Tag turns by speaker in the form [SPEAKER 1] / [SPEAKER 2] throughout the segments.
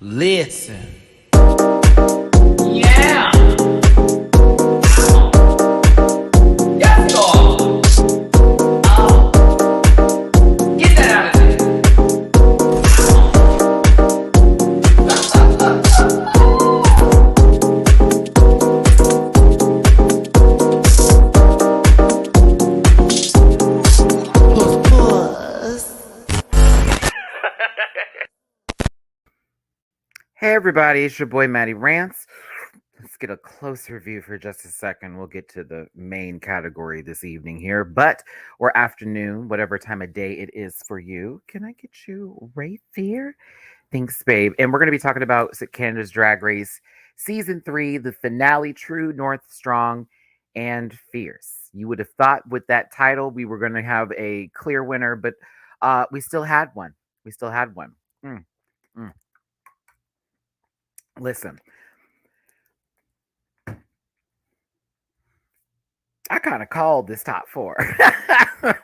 [SPEAKER 1] Listen. Yeah. Yes, God. Get that out of there.
[SPEAKER 2] Hey everybody, it's your boy Matty Rants. Let's get a closer view for just a second. We'll get to the main category this evening here, or afternoon, whatever time of day it is for you. Can I get you right there? Thanks, babe. And we're going to be talking about Canada's Drag Race Season 3, the finale, True North Strong and Fierce. You would have thought with that title we were going to have a clear winner, but we still had one. We still had one. Mm, mm. Listen, I kind of called this top four,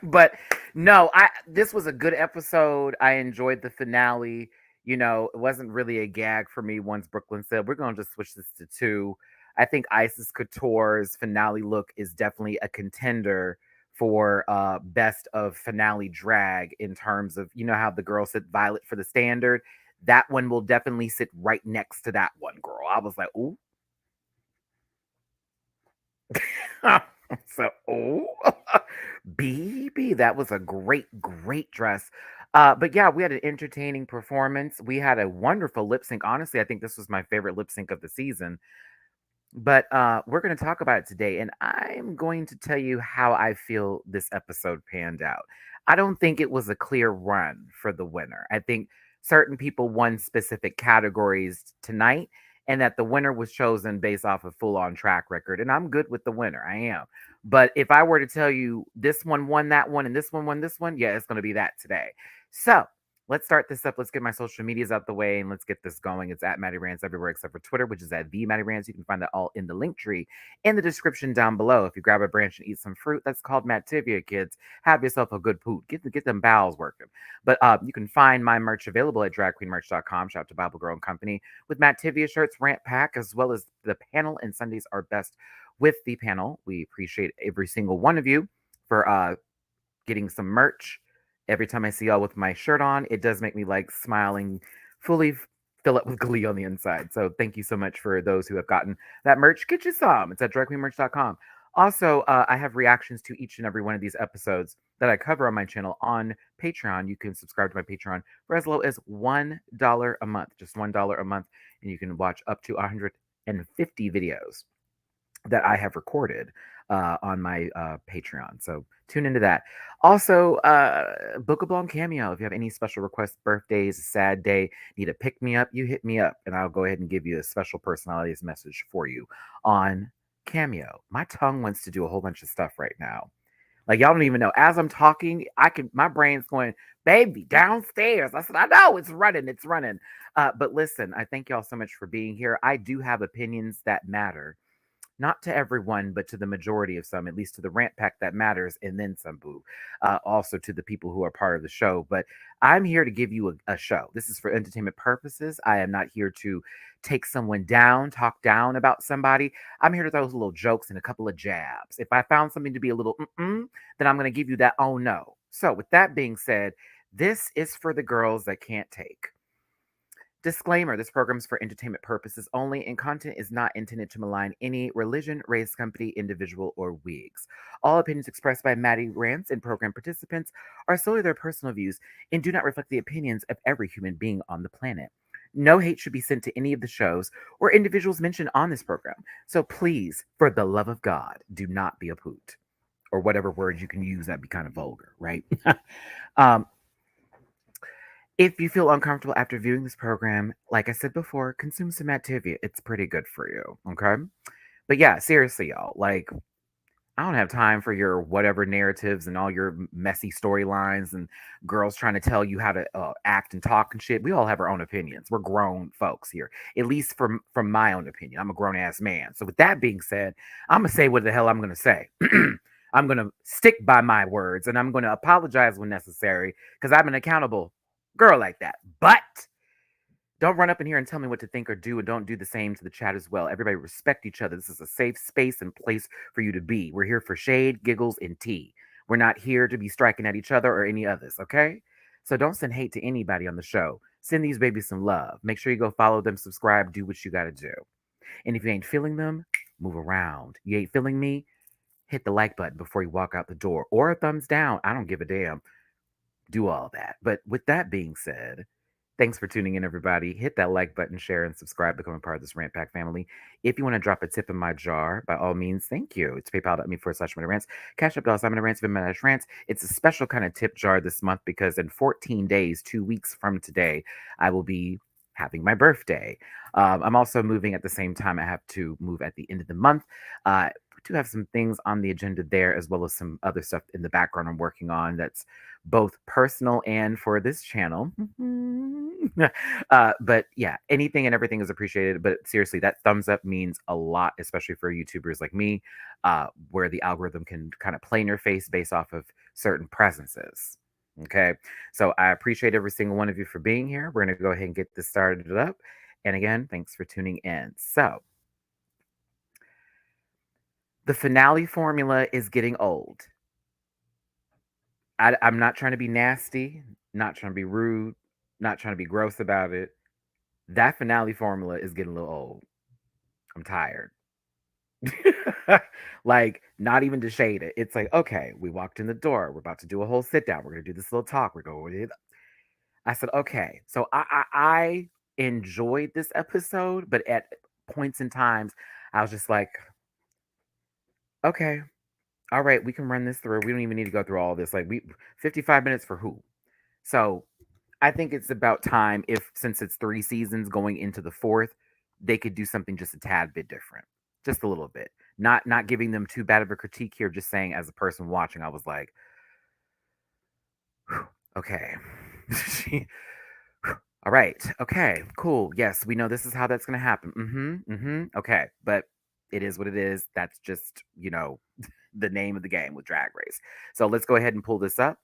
[SPEAKER 2] but no, this was a good episode. I enjoyed the finale. You know, it wasn't really a gag for me once Brooklyn said, we're going to just switch this to two. I think Isis Couture's finale look is definitely a contender for best of finale drag in terms of, you know, how the girl said Violet for the standard. That one will definitely sit right next to that one, girl. I was like, ooh. So, oh, BB, that was a great, great dress. But yeah, we had an entertaining performance. We had a wonderful lip sync. Honestly, I think this was my favorite lip sync of the season. But we're going to talk about it today, and I'm going to tell you how I feel this episode panned out. I don't think it was a clear run for the winner. I think certain people won specific categories tonight, and that the winner was chosen based off of full on track record. And I'm good with the winner. I am. But if I were to tell you this one won that one and this one won this one, yeah, it's going to be that today. So let's start this up. Let's get my social medias out the way and let's get this going. It's at Matty Rants everywhere except for Twitter, which is at the Matty Rants. You can find that all in the link tree in the description down below. If you grab a branch and eat some fruit, that's called Mativia, kids. Have yourself a good poot. Get them bowels working. But you can find my merch available at dragqueenmerch.com. Shout out to Bible Girl and Company with Mativia shirts, rant pack, as well as the panel and Sundays are best with the panel. We appreciate every single one of you for getting some merch. Every time I see y'all with my shirt on, it does make me like smiling, fully fill up with glee on the inside. So thank you so much for those who have gotten that merch. Get you some. It's at dragqueenmerch.com. Also, I have reactions to each and every one of these episodes that I cover on my channel on Patreon. You can subscribe to my Patreon for as low as $1 a month, just $1 a month, and you can watch up to 150 videos that I have recorded on my Patreon. So tune into that. Also, bookable on Cameo. If you have any special requests, birthdays, sad day, need a pick me up, you hit me up, and I'll go ahead and give you a special personalized message for you on Cameo. My tongue wants to do a whole bunch of stuff right now. Like y'all don't even know. As I'm talking, my brain's going, baby, downstairs. I said, I know it's running, it's running. But listen, I thank y'all so much for being here. I do have opinions that matter. Not to everyone, but to the majority of some, at least to the rant pack that matters, and then some boo. Also to the people who are part of the show. But I'm here to give you a show. This is for entertainment purposes. I am not here to take someone down, talk down about somebody. I'm here to throw little jokes and a couple of jabs. If I found something to be a little then I'm going to give you that oh no. So with that being said, this is for the girls that can't take. Disclaimer, this program is for entertainment purposes only, and content is not intended to malign any religion, race, company, individual, or wigs. All opinions expressed by Matty Rants and program participants are solely their personal views and do not reflect the opinions of every human being on the planet. No hate should be sent to any of the shows or individuals mentioned on this program. So please, for the love of God, do not be a poot. Or whatever word you can use that'd be kind of vulgar, right? If you feel uncomfortable after viewing this program, like I said before, consume some Activia. It's pretty good for you, okay? But yeah, seriously, y'all, like, I don't have time for your whatever narratives and all your messy storylines and girls trying to tell you how to act and talk and shit. We all have our own opinions. We're grown folks here, at least from my own opinion. I'm a grown ass man. So with that being said, I'm gonna say what the hell I'm gonna say. I'm gonna stick by my words and I'm gonna apologize when necessary because I'm an accountable girl like that. But Don't run up in here and tell me what to think or do, and don't do the same to the chat as well. Everybody respect each other. This is a safe space and place for you to be. We're here for shade, giggles, and tea. We're not here to be striking at each other or any others, okay? So don't send hate to anybody on the show. Send these babies some love. Make sure you go follow them, subscribe, do what you got to do. And if you ain't feeling them, move around. You ain't feeling me? Hit the like button before you walk out the door or a thumbs down. I don't give a damn. Do all that. But with that being said, thanks for tuning in, everybody. Hit that like button, share, and subscribe, become a part of this Rant Pack family. If you want to drop a tip in my jar, by all means, thank you. It's paypal.me/MattyRants. Cash App $, MattyRants. It's a special kind of tip jar this month because in 14 days, 2 weeks from today, I will be having my birthday. I'm also moving at the same time. I have to move at the end of the month. Do have some things on the agenda there, as well as some other stuff in the background I'm working on that's both personal and for this channel. But yeah, anything and everything is appreciated. But seriously, that thumbs up means a lot, especially for YouTubers like me, where the algorithm can kind of play in your face based off of certain presences. Okay, so I appreciate every single one of you for being here. We're going to go ahead and get this started up. And again, thanks for tuning in. So, the finale formula is getting old. I'm not trying to be nasty, not trying to be rude, not trying to be gross about it. That finale formula is getting a little old. I'm tired. Like, not even to shade it. It's like, okay, we walked in the door. We're about to do a whole sit down. We're gonna do this little talk. We're going. I said, okay. So I enjoyed this episode, but at points in times, I was just like, okay, all right, we can run this through. We don't even need to go through all this. Like, we 55 minutes for who? So I think it's about time if, since it's 3 seasons going into the fourth, they could do something just a tad bit different, just a little bit. Not giving them too bad of a critique here. Just saying, as a person watching, I was like, okay, all right, okay, cool. Yes, we know this is how that's gonna happen. Okay, but it is what it is. That's just the name of the game with Drag Race. So let's go ahead and pull this up.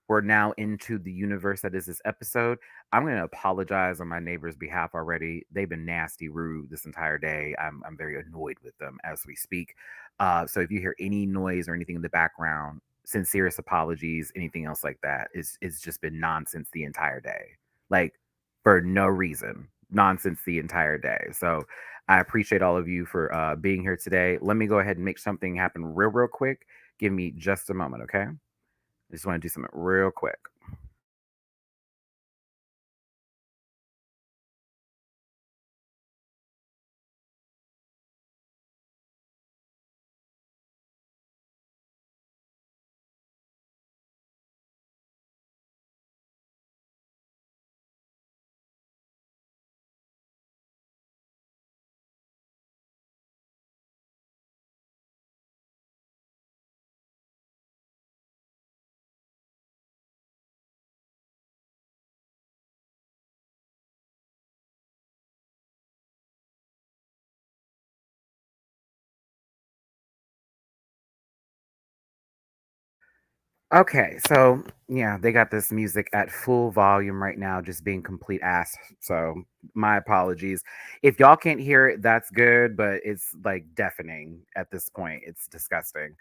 [SPEAKER 2] We're now into the universe that is this episode. I'm going to apologize on my neighbor's behalf already. They've been nasty, rude this entire day. I'm very annoyed with them as we speak. So if you hear any noise or anything in the background, sincerest apologies. Anything else like that is just been nonsense the entire day, like for no reason, nonsense the entire day. So I appreciate all of you for being here today. Let me go ahead and make something happen real quick. Give me just a moment, okay? I just want to do something real quick. Okay, so yeah, they got this music at full volume right now, just being complete ass. So my apologies. If y'all can't hear it, that's good, but it's like deafening at this point. It's disgusting.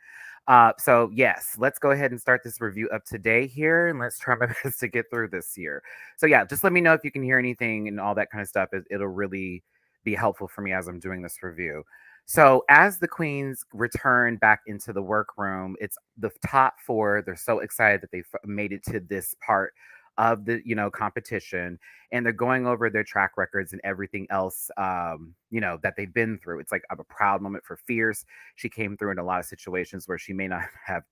[SPEAKER 2] So yes, let's go ahead and start this review up today here, and let's try my best to get through this here. So yeah, just let me know if you can hear anything and all that kind of stuff. It'll really be helpful for me as I'm doing this review. So as the queens return back into the workroom, it's the top four. They're so excited that they made it to this part of the competition, and they're going over their track records and everything else that they've been through. It's like a proud moment for Fierce. She came through in a lot of situations where she may not have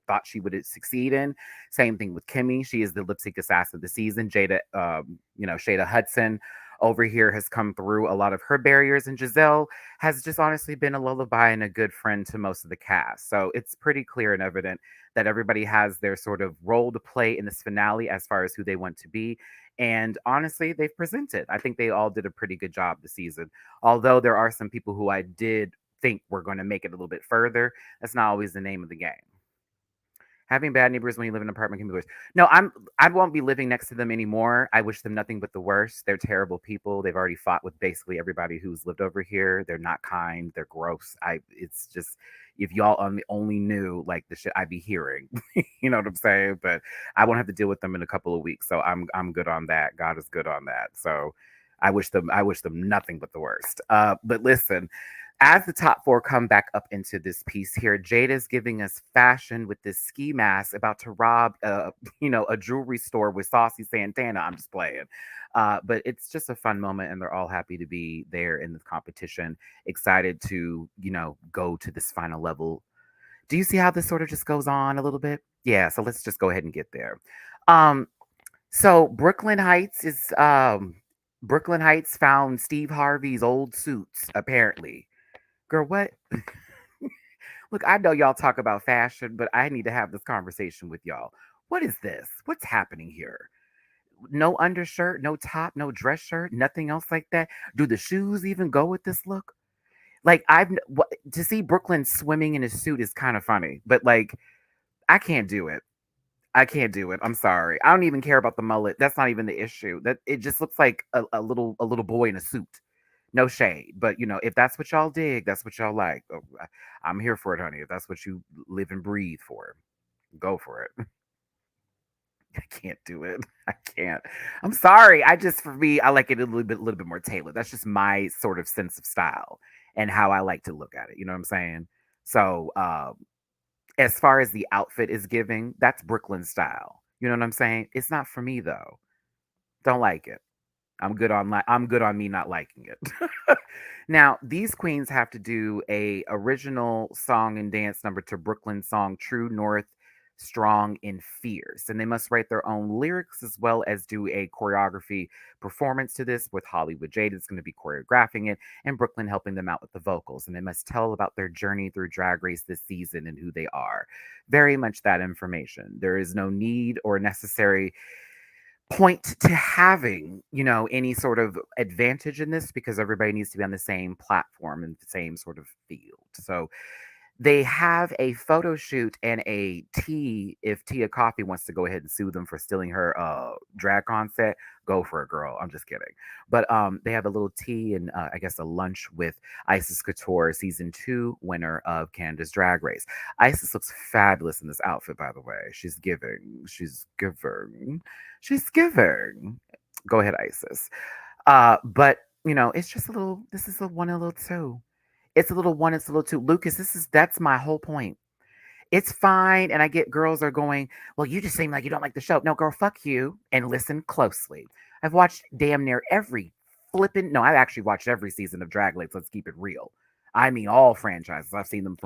[SPEAKER 2] thought she would succeed in. Same thing with Kimmy. She is the lip sync assassin of the season. Jada, Shada Hudson over here has come through a lot of her barriers, and Giselle has just honestly been a lullaby and a good friend to most of the cast. So it's pretty clear and evident that everybody has their sort of role to play in this finale as far as who they want to be. And honestly, they've presented. I think they all did a pretty good job this season. Although there are some people who I did think were going to make it a little bit further, that's not always the name of the game. Having bad neighbors when you live in an apartment can be worse. No, I won't be living next to them anymore. I wish them nothing but the worst. They're terrible people. They've already fought with basically everybody who's lived over here. They're not kind. They're gross. It's just if y'all only knew like the shit I'd be hearing, you know what I'm saying? But I won't have to deal with them in a couple of weeks, so I'm good on that. God is good on that. So I wish them nothing but the worst. But listen, as the top four come back up into this piece here, Jada's giving us fashion with this ski mask about to rob, a jewelry store with Saucy Santana. I'm just playing, but it's just a fun moment, and they're all happy to be there in the competition, excited to go to this final level. Do you see how this sort of just goes on a little bit? Yeah. So let's just go ahead and get there. Um, so Brooklyn Heights found Steve Harvey's old suits apparently. Girl, what? Look, I know y'all talk about fashion, but I need to have this conversation with y'all. What is this? What's happening here? No undershirt, no top, no dress shirt, nothing else like that. Do the shoes even go with this look? Like to see Brooklyn swimming in his suit is kind of funny, but like I can't do it. I can't do it. I'm sorry. I don't even care about the mullet. That's not even the issue. That it just looks like a little boy in a suit. No shade, but if that's what y'all dig, that's what y'all like. I'm here for it, honey. If that's what you live and breathe for, go for it. I can't do it. I can't. I'm sorry. For me, I like it a little bit more tailored. That's just my sort of sense of style and how I like to look at it. You know what I'm saying? So, as far as the outfit is giving, that's Brooklyn style. You know what I'm saying? It's not for me though. Don't like it. I'm good on me not liking it. Now, these queens have to do a original song and dance number to Brooklyn song True North Strong and Fierce. And they must write their own lyrics as well as do a choreography performance to this with Hollywood Jade is going to be choreographing it and Brooklyn helping them out with the vocals. And they must tell about their journey through Drag Race this season and who they are. Very much that information. There is no need or necessary point to having, any sort of advantage in this because everybody needs to be on the same platform and the same sort of field. So they have a photo shoot and a tea. If Tia Coffee wants to go ahead and sue them for stealing her drag con set, go for it, girl. I'm just kidding. But they have a little tea and I guess a lunch with Isis Couture, season 2 winner of Canada's Drag Race. Isis looks fabulous in this outfit, by the way. She's giving. She's giving. She's giving. Go ahead, Isis. But it's just a little. This is a one and a little two. It's a little one, it's a little two. Lucas, that's my whole point. It's fine. And I get girls are going, well, you just seem like you don't like the show. No, girl, fuck you. And listen closely. I've watched damn near every no, I've actually watched every season of Drag Race. Let's keep it real. I mean, all franchises. I've seen them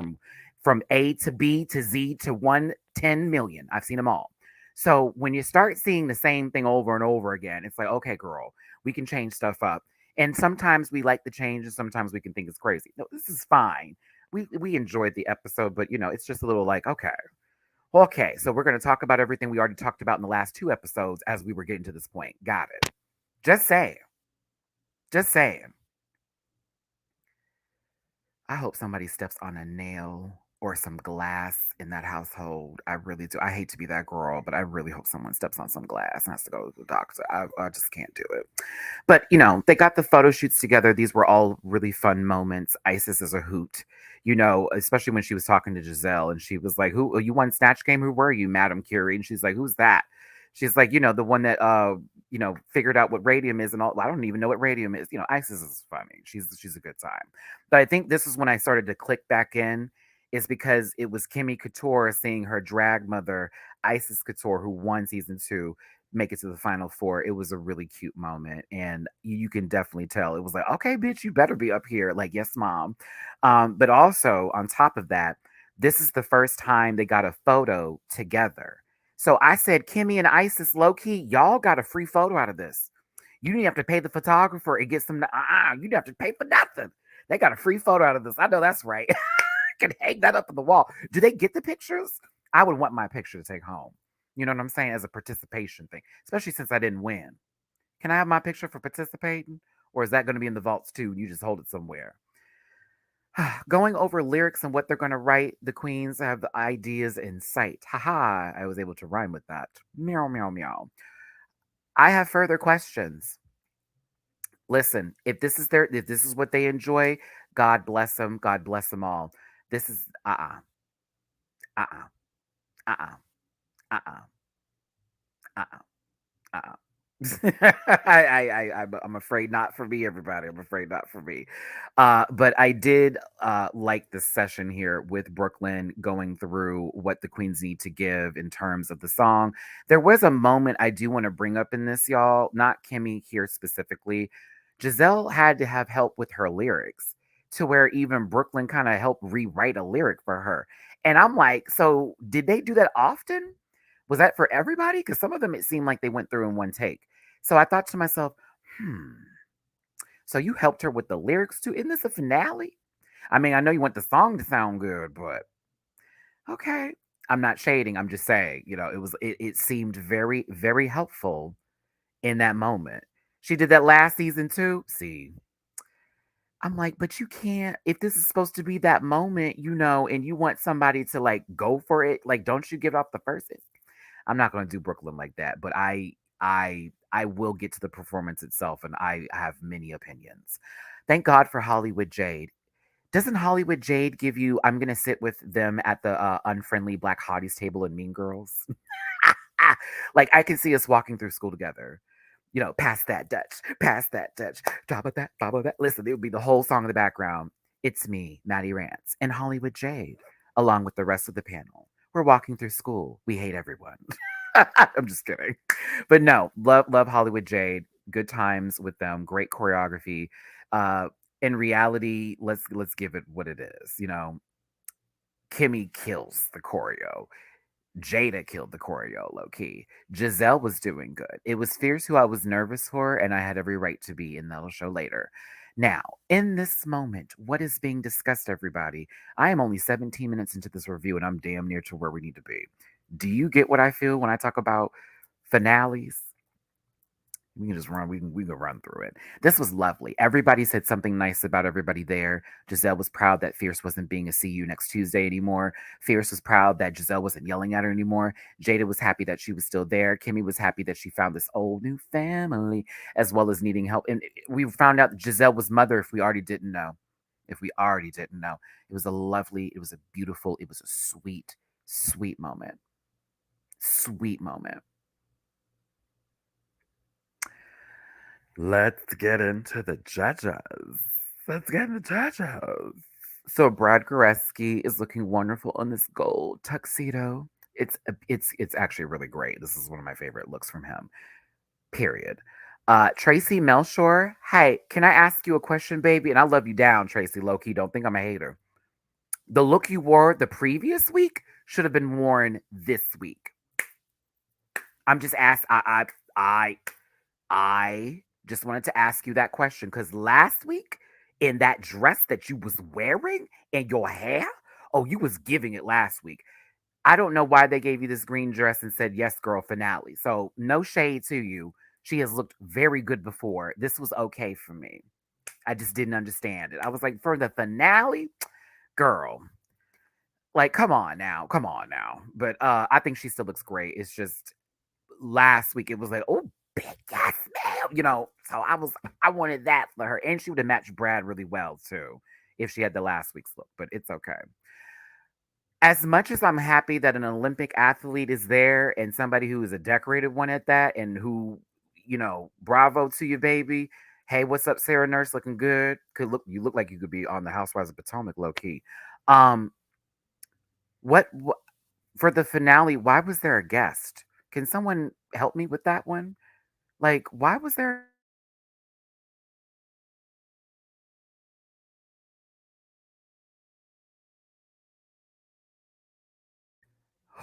[SPEAKER 2] from A to B to Z to 110 million. I've seen them all. So when you start seeing the same thing over and over again, it's like, okay, girl, we can change stuff up. And sometimes we like the change, and sometimes we can think it's crazy. No, this is fine. We enjoyed the episode, but it's just a little like, okay. So we're gonna talk about everything we already talked about in the last 2 episodes as we were getting to this point. Got it. Just saying. Just saying. I hope somebody steps on a nail or some glass in that household. I really do. I hate to be that girl, but I really hope someone steps on some glass and has to go to the doctor. I just can't do it. But, they got the photo shoots together. These were all really fun moments. Isis is a hoot, especially when she was talking to Giselle and she was like, who, you won Snatch Game? Who were you, Madam Curie? And she's like, who's that? She's like, the one that, figured out what radium is and all. I don't even know what radium is. Isis is funny. She's a good time. But I think this is when I started to click back in is because it was Kimmy Couture seeing her drag mother, Isis Couture, who won season 2, make it to the final 4. It was a really cute moment. And you can definitely tell it was like, okay, bitch, you better be up here. Like, yes, mom. But also on top of that, this is the first time they got a photo together. So I said, Kimmy and Isis, low key, y'all got a free photo out of this. You didn't have to pay the photographer and get some. You didn't have to pay for nothing. They got a free photo out of this. I know that's right. I can hang that up on the wall. Do they get the pictures? I would want my picture to take home. You know what I'm saying? As a participation thing, especially since I didn't win. Can I have my picture for participating? Or is that going to be in the vaults too? And you just hold it somewhere? Going over lyrics and what they're going to write, the queens have the ideas in sight. Haha, I was able to rhyme with that. Meow, meow, meow. I have further questions. Listen, if this is what they enjoy, God bless them. God bless them all. This is uh uh uh uh uh uh uh uh. Uh-uh. I'm afraid not for me, everybody. I'm afraid not for me. But I did like the session here with Brooklyn going through what the queens need to give in terms of the song. There was a moment I do want to bring up in this, y'all. Not Kimmy here specifically. Giselle had to have help with her lyrics to where even Brooklyn kind of helped rewrite a lyric for her. And I'm like, so did they do that often? Was that for everybody? Because some of them it seemed like they went through in one take. So I thought to myself, hmm. So you helped her with the lyrics too? Isn't this a finale? I mean, I know you want the song to sound good, but okay. I'm not shading. I'm just saying, it seemed very, very helpful in that moment. She did that last season too. See, I'm like, but you can't, if this is supposed to be that moment, and you want somebody to like go for it, like, don't you give off the first? I'm not going to do Brooklyn like that, but I will get to the performance itself, and I have many opinions. Thank God for Hollywood Jade. Doesn't Hollywood Jade give you? I'm going to sit with them at the unfriendly Black Hotties table in Mean Girls. Like I can see us walking through school together. Pass that Dutch, drop of that, blah, blah, that. Listen, it would be the whole song in the background. It's me, Matty Rants, and Hollywood Jade, along with the rest of the panel. We're walking through school. We hate everyone. I'm just kidding. But no, love Hollywood Jade. Good times with them. Great choreography. Uh in reality, let's give it what it is. Kimmy kills the choreo. Jada killed the choreo low key. Giselle was doing good. It was Fierce who I was nervous for, and I had every right to be, and that'll show later. Now, in this moment, what is being discussed, everybody? I am only 17 minutes into this review, and I'm damn near to where we need to be. Do you get what I feel when I talk about finales? We can just run. We can run through it. This was lovely. Everybody said something nice about everybody there. Giselle was proud that Fierce wasn't being a see you next Tuesday anymore. Fierce was proud that Giselle wasn't yelling at her anymore. Jada was happy that she was still there. Kimmy was happy that she found this old new family, as well as needing help. And we found out that Giselle was mother if we already didn't know. If we already didn't know. It was a lovely, it was a beautiful, it was a sweet, sweet moment. Sweet moment. Let's get into the judges. Let's get into judges. So Brad Goreski is looking wonderful on this gold tuxedo. It's actually really great. This is one of my favorite looks from him. Period. Tracy Melshore. Hey, can I ask you a question, baby? And I love you down, Tracy. Low key, don't think I'm a hater. The look you wore the previous week should have been worn this week. I'm just asking. I just wanted to ask you that question because last week in that dress that you was wearing and your hair, oh, you was giving it last week. I don't know why they gave you this green dress and said yes, girl, finale. So no shade to you. She has looked very good before. This was okay for me. I just didn't understand it. I was like, for the finale, girl, like, come on now. But I think she still looks great. It's just last week it was like, oh, big yes, ma'am. So I wanted that for her. And she would have matched Brad really well too if she had the last week's look, but it's okay. As much as I'm happy that an Olympic athlete is there and somebody who is a decorated one at that and who, bravo to you, baby. Hey, what's up, Sarah Nurse? Looking good. You look like you could be on the Housewives of Potomac, low key. Um, what for the finale, why was there a guest? Can someone help me with that one? Like, why was there?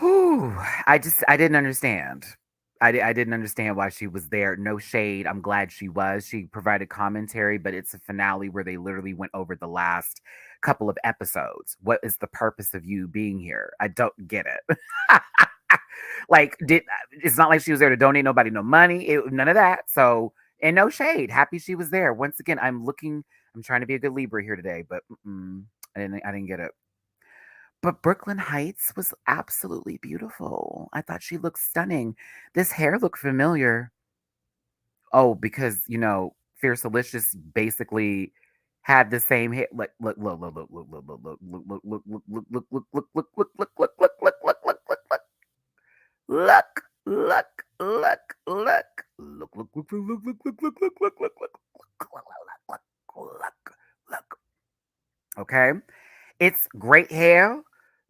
[SPEAKER 2] Whew, I didn't understand. I didn't understand why she was there. No shade. I'm glad she was. She provided commentary, but it's a finale where they literally went over the last couple of episodes. What is the purpose of you being here? I don't get it. Like, it's not like she was there to donate nobody no money. None of that. So, and no shade. Happy she was there. Once again, I'm trying to be a good Libra here today, but I didn't get it. But Brooklyn Heights was absolutely beautiful. I thought she looked stunning. This hair looked familiar. Oh, because Fierce Delicious basically had the same hair. Look. Okay. It's great hair,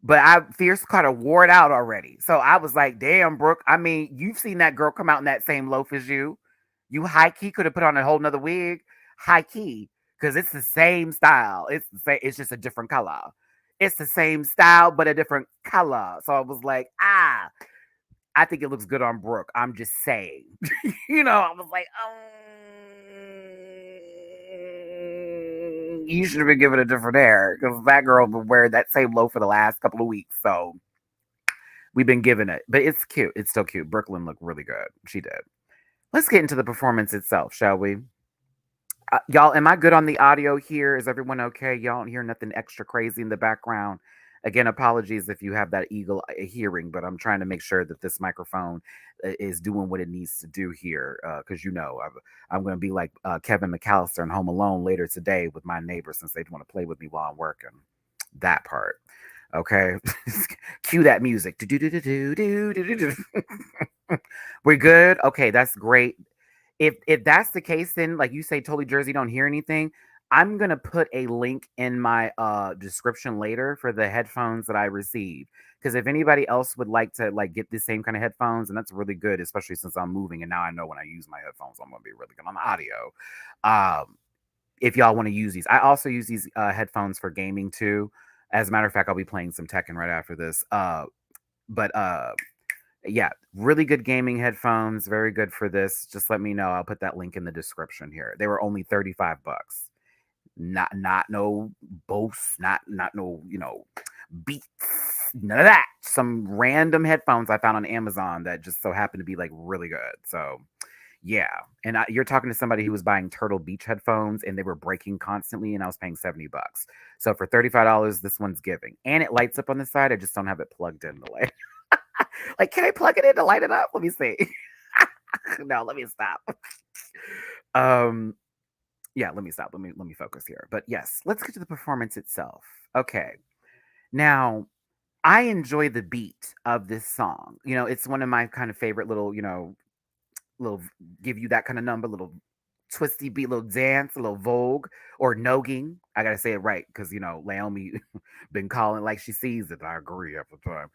[SPEAKER 2] but Fierce kind of wore it out already. So I was like, damn, Brooke. I mean, you've seen that girl come out in that same loaf as you. You high key could have put on a whole nother wig. High key. Because it's the same style. It's the same, it's just a different color. It's the same style, but a different color. So I was like, I think it looks good on Brooke. I'm just saying. I was like, you should have been given a different hair because that girl been wearing that same loaf for the last couple of weeks. So we've been giving it, but it's cute. It's still cute. Brooklyn looked really good. She did. Let's get into the performance itself, shall we? Y'all, am I good on the audio here? Is everyone okay? Y'all don't hear nothing extra crazy in the background. Again, apologies if you have that eagle hearing, but I'm trying to make sure that this microphone is doing what it needs to do here. Because I'm going to be like Kevin McAllister in Home Alone later today with my neighbors since they want to play with me while I'm working. That part. Okay. Cue that music. We're good. Okay, that's great. If that's the case, then like you say, totally Jersey, don't hear anything. I'm gonna put a link in my description later for the headphones that I received. Because if anybody else would like to like get the same kind of headphones, and that's really good, especially since I'm moving and now I know when I use my headphones, I'm gonna be really good on the audio. If y'all want to use these, I also use these headphones for gaming too. As a matter of fact, I'll be playing some Tekken right after this. But yeah, really good gaming headphones, very good for this. Just let me know. I'll put that link in the description here. They were only 35 bucks. Not no Bose, not no, Beats, none of that. Some random headphones I found on Amazon that just so happened to be like really good. So, yeah. And you're talking to somebody who was buying Turtle Beach headphones and they were breaking constantly and I was paying 70 bucks. So for $35, this one's giving. And it lights up on the side. I just don't have it plugged in the way. Like, can I plug it in to light it up? Let me see. No, let me stop. Um, yeah, let me stop. Let me focus here. But yes, let's get to the performance itself. Okay. Now, I enjoy the beat of this song. It's one of my kind of favorite little give you that kind of number, little twisty beat, little dance, a little vogue or nogging. I gotta say it right because Naomi been calling like she sees it. I agree every time.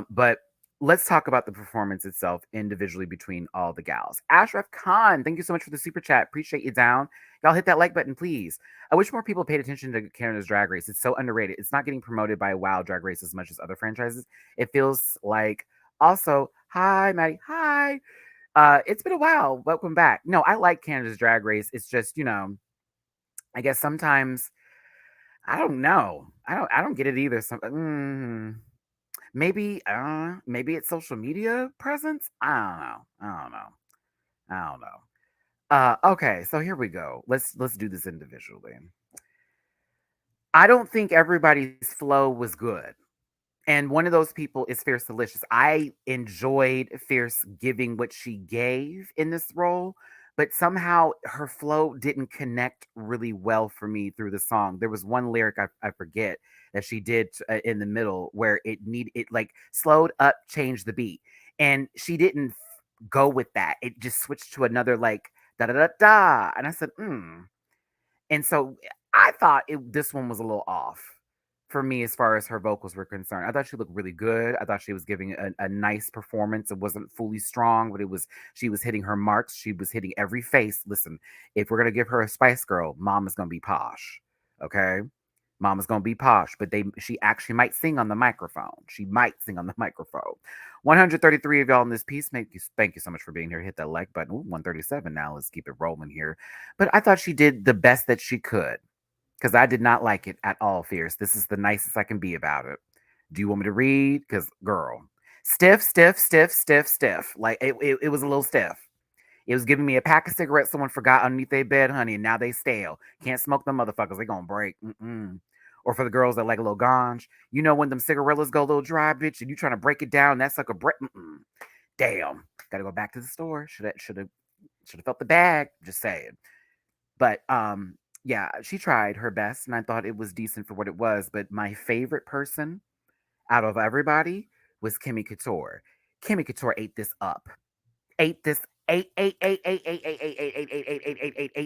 [SPEAKER 2] But let's talk about the performance itself individually between all the gals. Ashraf Khan, thank you so much for the super chat. Appreciate you down. Y'all hit that like button, please. I wish more people paid attention to Canada's Drag Race. It's so underrated. It's not getting promoted by WoW Drag Race as much as other franchises. It feels like also, hi, Maddie. Hi. It's been a while. Welcome back. No, I like Canada's Drag Race. It's just, I guess sometimes I don't know. I don't get it either. Maybe it's social media presence. I don't know. Okay, so here we go. Let's do this individually. I don't think everybody's flow was good. And one of those people is Fierce Delicious. I enjoyed Fierce giving what she gave in this role, but somehow her flow didn't connect really well for me through the song. There was one lyric I forget that she did in the middle where it like slowed up, changed the beat, and she didn't go with that. It just switched to another like da da da da, and I said, hmm. And so I thought this one was a little off for me as far as her vocals were concerned. I thought she looked really good. I thought she was giving a nice performance. It wasn't fully strong, but she was hitting her marks. She was hitting every face. Listen, if we're gonna give her a Spice Girl, Mama's gonna be posh. Okay. Mama's gonna be posh, but she actually might sing on the microphone. She might sing on the microphone. 133 of y'all in this piece. Thank you so much for being here. Hit that like button. Ooh, 137 now. Let's keep it rolling here. But I thought she did the best that she could because I did not like it at all, Fierce. This is the nicest I can be about it. Do you want me to read? Because, girl, stiff, stiff, stiff, stiff, stiff. Like, it was a little stiff. It was giving me a pack of cigarettes someone forgot underneath their bed, honey, and now they stale. Can't smoke them motherfuckers. They gonna break. Mm-mm. Or for the girls that like a little ganj, you know when them cigarillas go a little dry, bitch, and you trying to break it down, that's like a break. Damn, gotta go back to the store. Should have felt the bag. Just saying. But yeah, she tried her best, and I thought it was decent for what it was. But my favorite person out of everybody was Kimmy Couture. Kimmy Couture ate this up. Ate this ate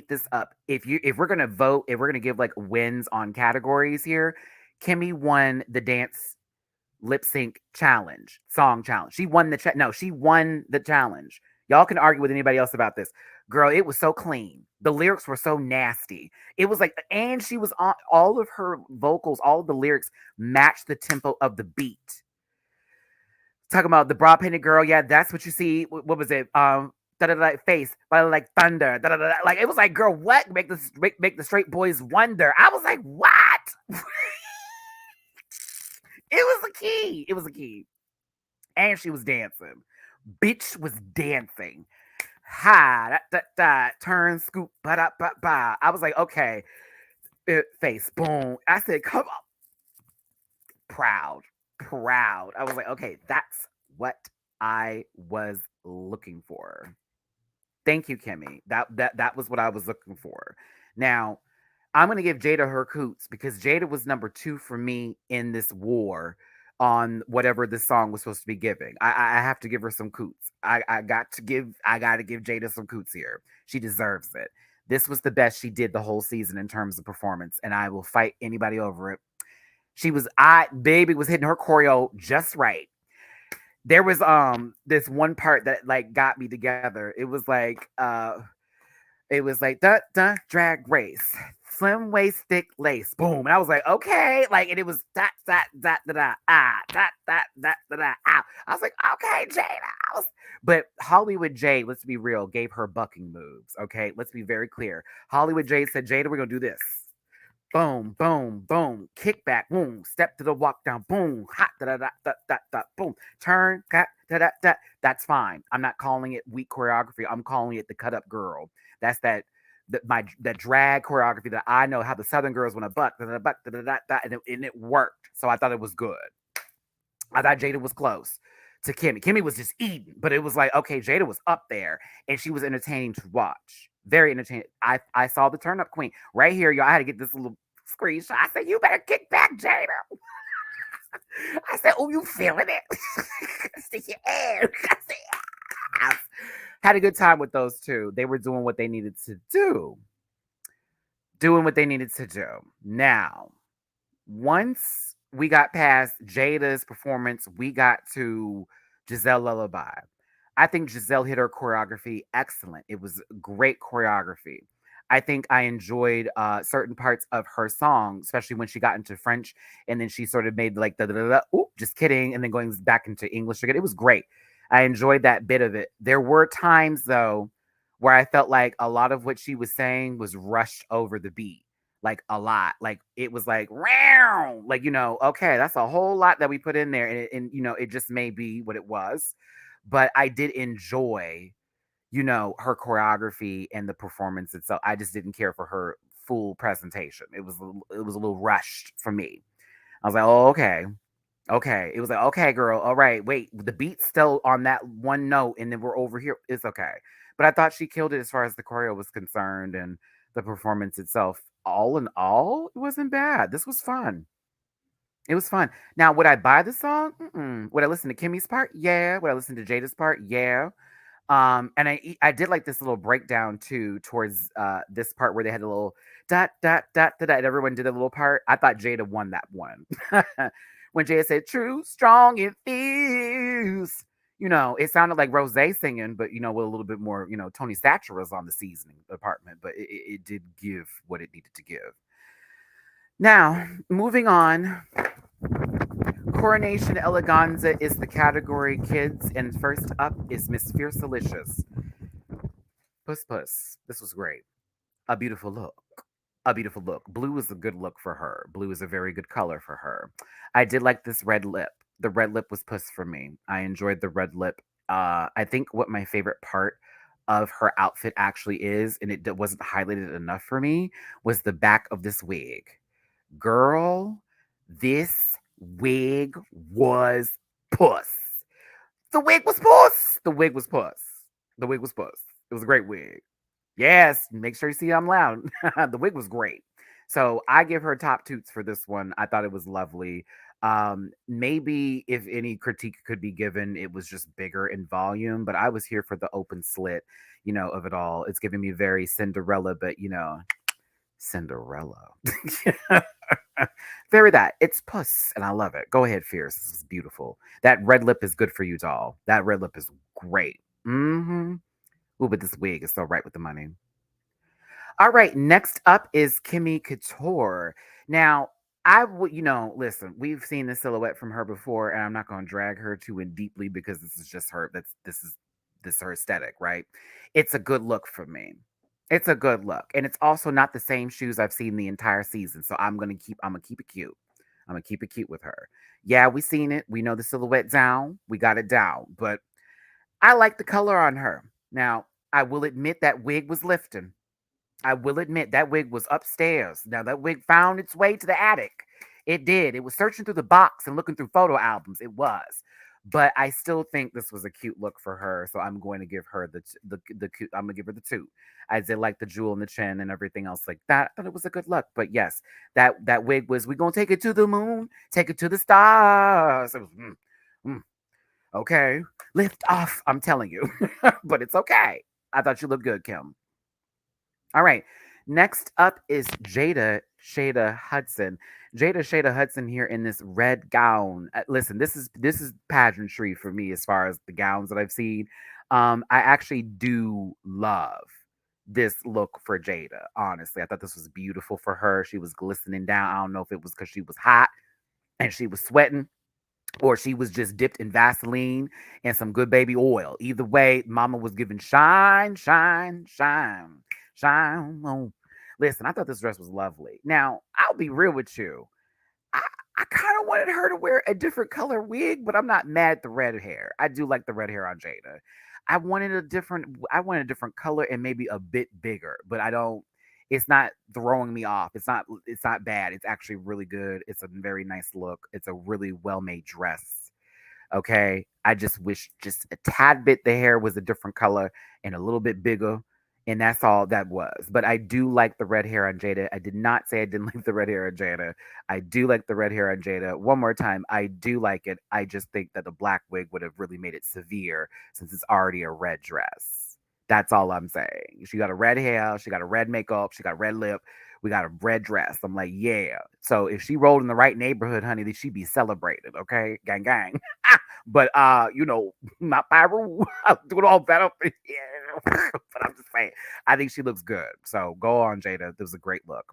[SPEAKER 2] this up. If we're gonna vote, if we're gonna give like wins on categories here, Kimmy won the dance lip sync challenge, song challenge. She won the no, she won the challenge. Y'all can argue with anybody else about this. Girl, it was so clean. The lyrics were so nasty. It was like, and she was on all of her vocals, all of the lyrics matched the tempo of the beat. Talking about the broad painted girl, yeah, that's what you see. What was it? Da da da face, but like thunder, da da da. Like it was like, girl, what? Make the straight boys wonder. I was like, what? It was a key. It was a key. And she was dancing. Bitch was dancing. Ha, da, da, da, turn, scoop, ba da, ba, ba. I was like, okay, face, boom. I said, come on. Proud. I was like, okay, that's what I was looking for. Thank you, Kimmy. That was what I was looking for. Now, I'm gonna give Jada her coots because Jada was number 2 for me in this war on whatever this song was supposed to be giving. I have to give her some coots. I got to give Jada some coots here. She deserves it. This was the best she did the whole season in terms of performance, and I will fight anybody over it. Baby was hitting her choreo just right. There was this one part that like got me together. It was like da drag race, slim waist, thick lace, boom, and I was like, okay, like, and it was that da da da ow. I was like, okay, Jada. But Hollywood Jade, let's be real, gave her bucking moves. Okay, let's be very clear. Hollywood Jade said, Jada, we're gonna do this. Boom, boom, boom, kick back, boom, step to the walk down, boom, hot, da da da da da da, boom, turn, cut, da da da. That's fine. I'm not calling it weak choreography. I'm calling it the cut up girl. That's that drag choreography that I know how the Southern girls want to buck, da da buck, da da da da, and it worked. So I thought it was good. I thought Jada was close to Kimmy. Kimmy was just eating, but it was like, okay, Jada was up there, and she was entertaining to watch. Very entertaining. I saw the turn up queen right here, y'all. I had to get this little screenshot. I said, "You better kick back, Jada." I said, "Oh, you feeling it?" Stick your ass. I said, yes. Had a good time with those two. They were doing what they needed to do. Doing what they needed to do. Now, once we got past Jada's performance, we got to Giselle Lullaby. I think Giselle hit her choreography excellent. It was great choreography. I think I enjoyed certain parts of her song, especially when she got into French and then she sort of made like the just kidding, and then going back into English again. It was great. I enjoyed that bit of it. There were times though where I felt like a lot of what she was saying was rushed over the beat, like a lot. Like it was like, round, like, okay, that's a whole lot that we put in there, and it just may be what it was, but I did enjoy, her choreography and the performance itself. I just didn't care for her full presentation. It was a little rushed for me. I was like, oh, okay. Okay. It was like, okay, girl. All right. Wait, the beat's still on that one note, and then we're over here. It's okay. But I thought she killed it as far as the choreo was concerned and the performance itself. All in all, it wasn't bad. This was fun. It was fun. Now, would I buy the song? Mm-mm. Would I listen to Kimmy's part? Yeah. Would I listen to Jada's part? Yeah. And I did like this little breakdown too towards this part where they had a little dot dot dot dot, and everyone did a little part. I thought Jada won that one. When Jada said true, strong, it feels. It sounded like Rose singing, but with a little bit more, Tony Thatcher was on the seasoning department, but it did give what it needed to give. Now, moving on. Coronation eleganza is the category, kids, and first up is Miss Fiercelicious. Puss Puss. This was great. A beautiful look. A beautiful look. Blue is a good look for her. Blue is a very good color for her. I did like this red lip. The red lip was puss for me. I enjoyed the red lip. I think what my favorite part of her outfit actually is, and it wasn't highlighted enough for me, was the back of this wig. Girl, this wig was puss. The wig was puss. The wig was puss. The wig was puss. It was a great wig. Yes, make sure you see I'm loud. The wig was great. So I give her top toots for this one. I thought it was lovely. Maybe if any critique could be given, it was just bigger in volume, but I was here for the open slit, of it all. It's giving me very Cinderella, but Cinderella. Very that. It's puss, and I love it. Go ahead, Fierce. This is beautiful. That red lip is good for you, doll. That red lip is great. Mm-hmm. Ooh, but this wig is so right with the money. All right, next up is Kimmy Couture. Now, I would, listen, we've seen the silhouette from her before, and I'm not going to drag her too in deeply because this is just her. This is her aesthetic, right? It's a good look for me. It's a good look, and it's also not the same shoes I've seen the entire season. So I'm gonna keep it cute. I'm gonna keep it cute with her. Yeah, we seen it. We know the silhouette down. We got it down, but I like the color on her. Now, I will admit that wig was lifting. I will admit that wig was upstairs. Now that wig found its way to the attic. It did. It was searching through the box and looking through photo albums. It was. But I still think this was a cute look for her, so I'm going to give her the cute. I'm gonna give her the two. I did like the jewel in the chin and everything else like that. I thought it was a good look. But yes, that wig was. We gonna take it to the moon, take it to the stars. It was, okay, lift off. I'm telling you, but it's okay. I thought you looked good, Kim. All right. Next up is Jada Shada Hudson. Jada Shada Hudson here in this red gown. Listen, this is pageantry for me as far as the gowns that I've seen. I actually do love this look for Jada. Honestly, I thought this was beautiful for her. She was glistening down. I don't know if it was because she was hot and she was sweating, or she was just dipped in Vaseline and some good baby oil. Either way, mama was giving shine, shine, shine, shine. Oh. Listen, I thought this dress was lovely. Now, I'll be real with you. I, I kind of wanted her to wear a different color wig, but I'm not mad at the red hair. I do like the red hair on Jada. I wanted a different color and maybe a bit bigger, but I don't it's not throwing me off. It's not bad. It's actually really good. It's a very nice look. It's a really well-made dress. Okay. I just wish just a tad bit the hair was a different color and a little bit bigger. And that's all that was. But I do like the red hair on Jada. I did not say I didn't like the red hair on Jada. I do like the red hair on Jada. One more time, I do like it. I just think that the black wig would have really made it severe since it's already a red dress. That's all I'm saying. She got a red hair, she got a red makeup, she got red lip, we got a red dress. I'm like, yeah. So if she rolled in the right neighborhood, honey, then she'd be celebrated, okay? Gang gang. But not Pyro. I'll do it all better. Yeah. But I'm just saying, I think she looks good. So go on, Jada. This was a great look.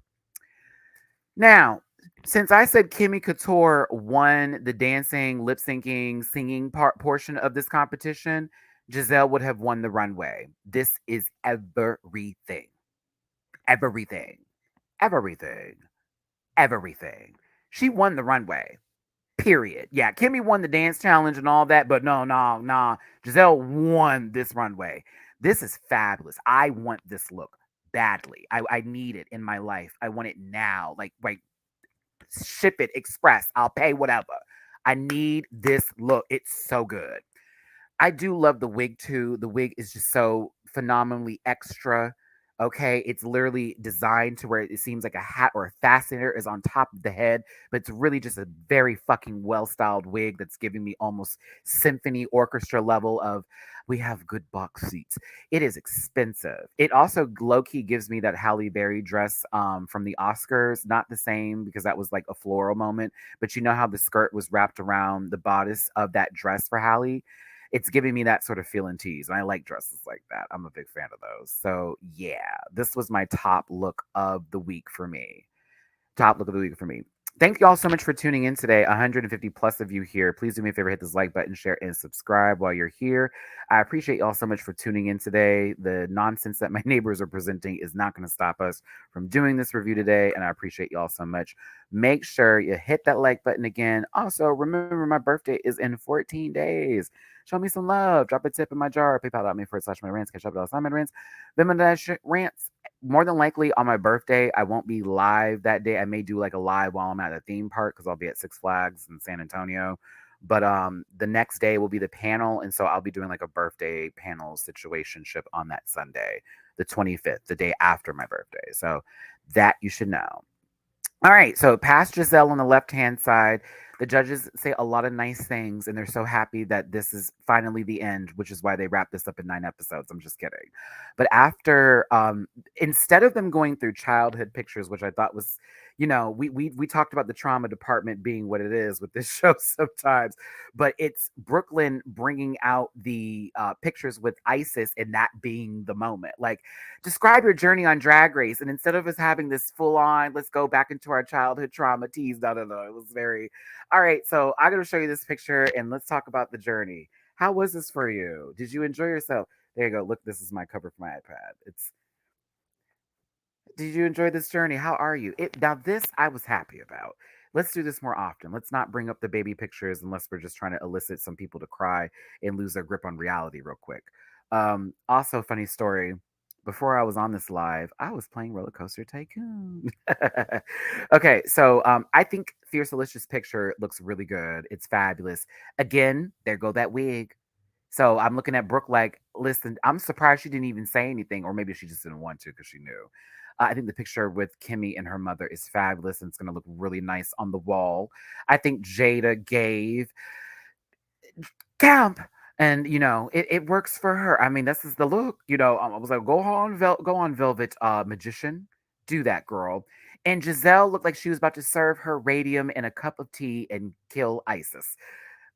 [SPEAKER 2] Now, since I said Kimmy Couture won the dancing, lip syncing, singing portion of this competition, Giselle would have won the runway. This is everything. Everything. Everything. Everything. She won the runway. Period. Yeah, Kimmy won the dance challenge and all that, but no, no, no. Giselle won this runway. This is fabulous. I want this look badly. I need it in my life. I want it now. Like, right, ship it express. I'll pay whatever. I need this look. It's so good. I do love the wig too. The wig is just so phenomenally extra. Okay, it's literally designed to where it seems like a hat or a fascinator is on top of the head, but it's really just a very fucking well styled wig that's giving me almost symphony orchestra level of we have good box seats. It is expensive. It also low key gives me that Halle Berry dress from the Oscars. Not the same because that was like a floral moment, but you know how the skirt was wrapped around the bodice of that dress for Halle. It's giving me that sort of feeling tease. And I like dresses like that. I'm a big fan of those. So yeah, this was my top look of the week for me. Top look of the week for me. Thank you all so much for tuning in today. 150 plus of you here. Please do me a favor, hit this like button, share, and subscribe while you're here. I appreciate y'all so much for tuning in today. The nonsense that my neighbors are presenting is not going to stop us from doing this review today, and I appreciate y'all so much. Make sure you hit that like button again. Also, remember my birthday is in 14 days. Show me some love. Drop a tip in my jar. PayPal.me/MattyRants. Catch up at MattyRants. Venmo-rants. more than likely on my birthday, I won't be live that day. I may do like a live while I'm at a theme park because I'll be at Six Flags in San Antonio. But the next day will be the panel, and so I'll be doing like a birthday panel situationship on that Sunday, the 25th, the day after my birthday. So that you should know. All right, so past Giselle on the left hand side, the judges say a lot of nice things, and they're so happy that this is finally the end, which is why they wrapped this up in 9 episodes. I'm just kidding. But after, instead of them going through childhood pictures, which I thought was, we talked about the trauma department being what it is with this show sometimes, but it's Brooklyn bringing out the pictures with Isis and that being the moment. Like, describe your journey on Drag Race, and instead of us having this full on, let's go back into our childhood trauma tease, no, no, no. It was very, all right. So I'm gonna show you this picture and let's talk about the journey. How was this for you? Did you enjoy yourself? There you go. Look, this is my cover for my iPad. It's Did you enjoy this journey? How are you? Now this I was happy about. Let's do this more often. Let's not bring up the baby pictures unless we're just trying to elicit some people to cry and lose their grip on reality real quick. Also, funny story. Before I was on this live, I was playing Roller Coaster Tycoon. Okay, so I think Fierce Delicious picture looks really good. It's fabulous. Again, there go that wig. So I'm looking at Brooke like, listen, I'm surprised she didn't even say anything, or maybe she just didn't want to because she knew. I think the picture with Kimmy and her mother is fabulous and it's going to look really nice on the wall. I think Jada gave camp. And it works for her. I mean, this is the look. I was like, go on, Velvet Magician, do that, girl. And Giselle looked like she was about to serve her radium in a cup of tea and kill ISIS.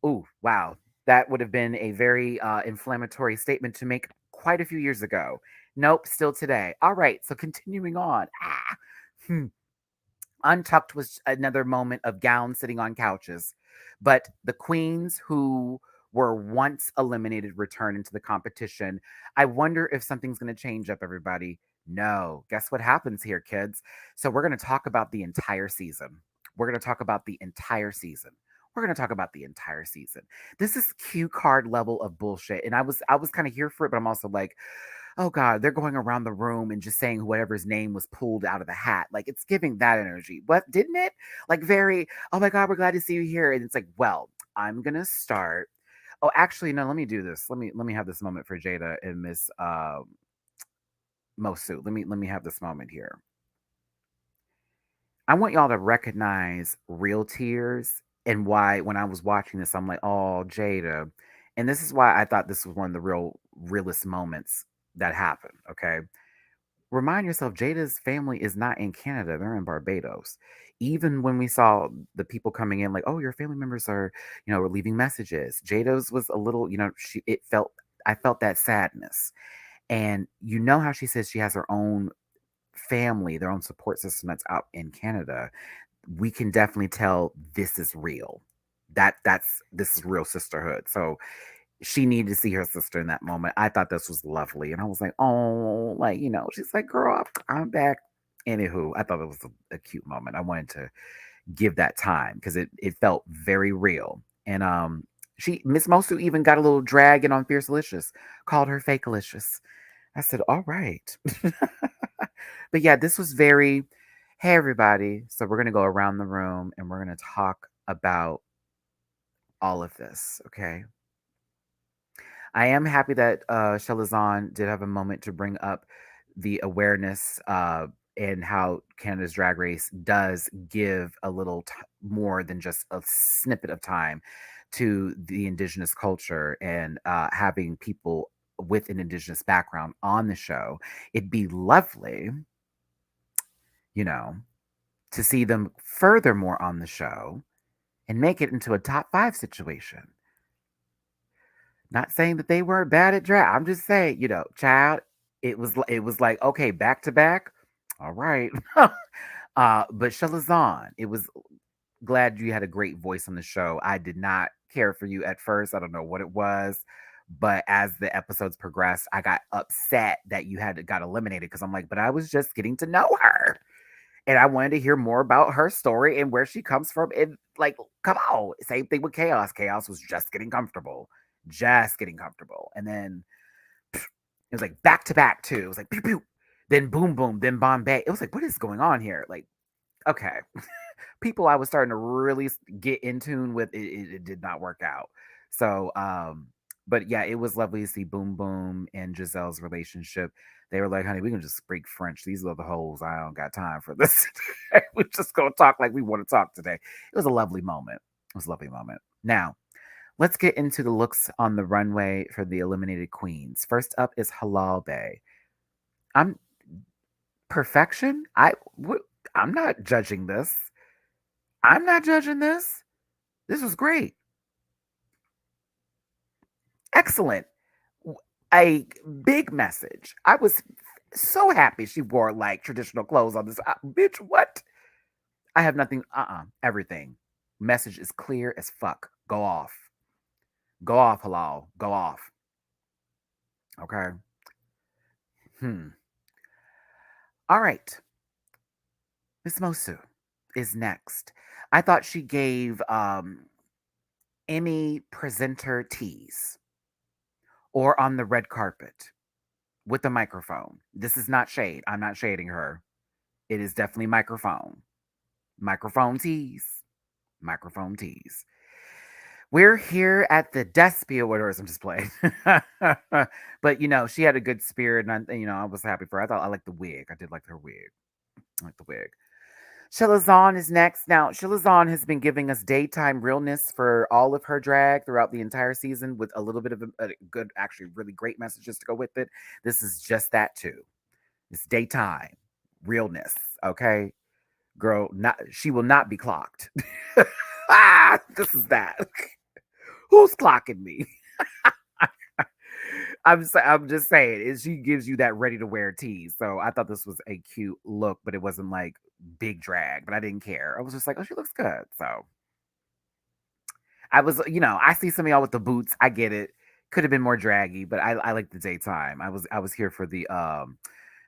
[SPEAKER 2] Ooh, wow. That would have been a very inflammatory statement to make quite a few years ago. Nope, still today. All right, so continuing on. Untucked was another moment of gowns sitting on couches. But the queens who were once eliminated return into the competition. I wonder if something's going to change up, everybody. No. Guess what happens here, kids? So we're going to talk about the entire season. We're going to talk about the entire season. We're going to talk about the entire season. This is cue card level of bullshit. And I was kind of here for it, but I'm also like, oh God, they're going around the room and just saying whoever's name was pulled out of the hat. Like, it's giving that energy. What, didn't it? Like, very, oh my God, we're glad to see you here. And it's like, well, I'm gonna start. Oh, actually, no, let me do this. Let me have this moment for Jada and Miss Mosu. Let me have this moment here. I want y'all to recognize real tears and why when I was watching this, I'm like, oh, Jada. And this is why I thought this was one of the realest moments that happened. Okay. Remind yourself, Jada's family is not in Canada, they're in Barbados. Even when we saw the people coming in, like, oh, your family members are, leaving messages. Jada's was a little, I felt that sadness. And you know how she says she has her own family, their own support system that's out in Canada. We can definitely tell this is real. This is real sisterhood. So she needed to see her sister in that moment. I thought this was lovely. And I was like, oh, like, she's like, girl, I'm back. Anywho, I thought it was a cute moment. I wanted to give that time because it felt very real. And Miss Mosu even got a little drag in on Fierce Delicious, called her fake Alicious. I said, all right. But yeah, this was very, hey, everybody. So we're going to go around the room and we're going to talk about all of this. Okay. I am happy that Shelazon did have a moment to bring up the awareness and how Canada's Drag Race does give a little more than just a snippet of time to the Indigenous culture and having people with an Indigenous background on the show. It'd be lovely, you know, to see them furthermore on the show and make it into a top 5 situation. Not saying that they weren't bad at drag. I'm just saying, child, it was like, okay, back to back. All right. But Shelazon, it was glad you had a great voice on the show. I did not care for you at first. I don't know what it was. But as the episodes progressed, I got upset that you got eliminated because I'm like, but I was just getting to know her. And I wanted to hear more about her story and where she comes from. And like, come on. Same thing with Chaos. Chaos was just getting comfortable. Just getting comfortable. And then it was like back to back too. It was like pew pew. then Boom Boom, then Bombay. It was like, what is going on here? Like, okay. People I was starting to really get in tune with, it did not work out. So, but yeah, it was lovely to see Boom Boom and Giselle's relationship. They were like, honey, we can just speak French. These are the hoes. I don't got time for this. We're just going to talk like we want to talk today. It was a lovely moment. It was a lovely moment. Now, let's get into the looks on the runway for the eliminated queens. First up is Halal Bay. I'm perfection. I'm not judging this. I'm not judging this. This was great. Excellent. A big message. I was so happy she wore like traditional clothes on this. Bitch, what? I have nothing. Everything. Message is clear as fuck. Go off. Go off, Halal. Go off. Okay. All right. Miss Mosu is next. I thought she gave Emmy presenter tease or on the red carpet with the microphone. This is not shade. I'm not shading her. It is definitely microphone. Microphone tease. Microphone tease. We're here at the Despia Awards. I'm just playing. But she had a good spirit, and I was happy for her. I liked the wig. I did like her wig. I like the wig. Shilazan is next. Now, Shilazan has been giving us daytime realness for all of her drag throughout the entire season with a little bit of a good, actually really great messages to go with it. This is just that too. It's daytime realness, okay? Girl, she will not be clocked. This is that. Who's clocking me? I'm just saying, she gives you that ready to wear tease. So I thought this was a cute look, but it wasn't like big drag. But I didn't care. I was just like, oh, she looks good. So I was, I see some of y'all with the boots. I get it. Could have been more draggy, but I like the daytime. I was here for the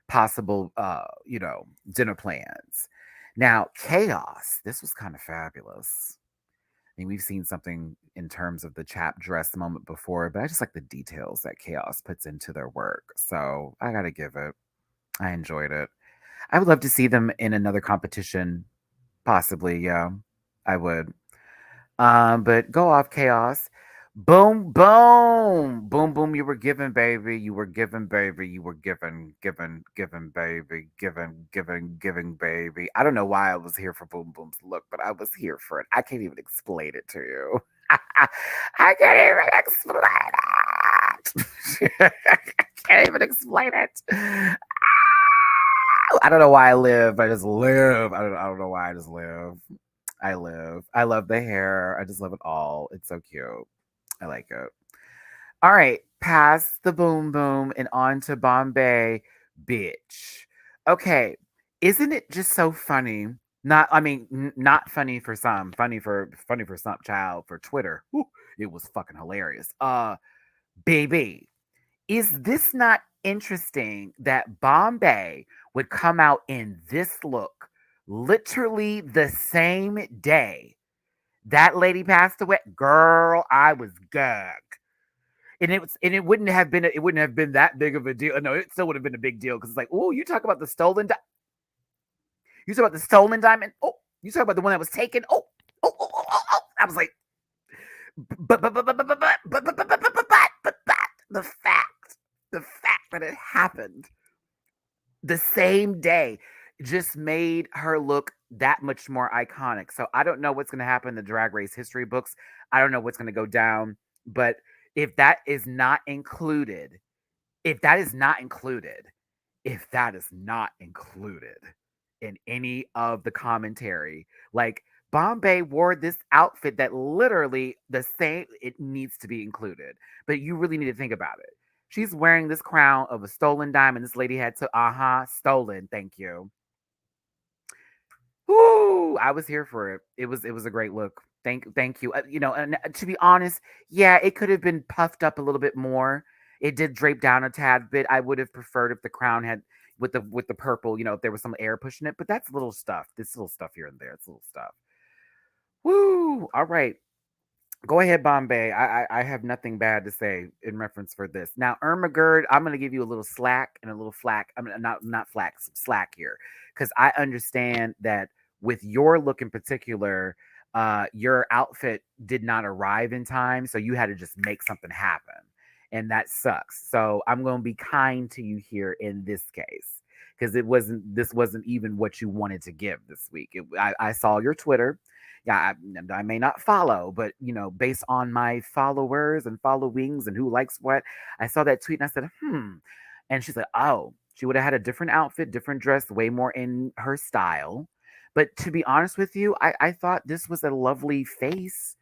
[SPEAKER 2] possible dinner plans. Now, chaos. This was kind of fabulous. I mean, we've seen something in terms of the chap dress moment before, but I just like the details that Chaos puts into their work. So I gotta give it. I enjoyed it. I would love to see them in another competition, possibly. Yeah, I would. But go off, Chaos. Boom, boom, boom, boom. You were given, baby. You were given, baby. You were given, baby. Giving, baby. I don't know why I was here for Boom Boom's look, but I was here for it. I can't even explain it to you. I can't even explain it. I can't even explain it. I don't know why I live. I just live. I don't know why I just live. I live. I love the hair. I just love it all. It's so cute. I like it. All right, past the boom boom and on to Bombay, bitch. Okay, isn't it just so funny? Not, I mean, not funny for some, funny for some child for Twitter. Whew, it was fucking hilarious. Baby, is this not interesting that Bombay would come out in this look literally the same day that lady passed away? Girl, I was gagged. And it wouldn't have been that big of a deal. No, it still would have been a big deal because it's like, oh, you talk about the you talk about the stolen diamond. Oh, you talk about the one that was taken. Oh. I was like, but the fact that it happened the same day just made her look that much more iconic. So I don't know what's going to happen in the Drag Race history books. I don't know what's going to go down, but if that is not included, if that is not included, if that is not included in any of the commentary, like Bombay wore this outfit that literally the same, it needs to be included. But you really need to think about it. She's wearing this crown of a stolen diamond. This lady had to, stolen. Thank you. Woo! I was here for it. It was a great look. Thank you. And to be honest, yeah, it could have been puffed up a little bit more. It did drape down a tad bit. I would have preferred if the crown had with the purple, if there was some air pushing it, but that's little stuff. This little stuff here and there. It's little stuff. Woo! All right. Go ahead, Bombay. I have nothing bad to say in reference for this. Now, Ermagerd, I'm gonna give you a little slack and a little flack. I mean, not flack, some slack here, because I understand that with your look in particular, your outfit did not arrive in time, so you had to just make something happen, and that sucks. So I'm gonna be kind to you here in this case, because this wasn't even what you wanted to give this week. I saw your Twitter. Yeah, I may not follow, but based on my followers and followings and who likes what, I saw that tweet and I said, and she's like, oh, she would have had a different outfit, different dress, way more in her style. But to be honest with you, I thought this was a lovely face.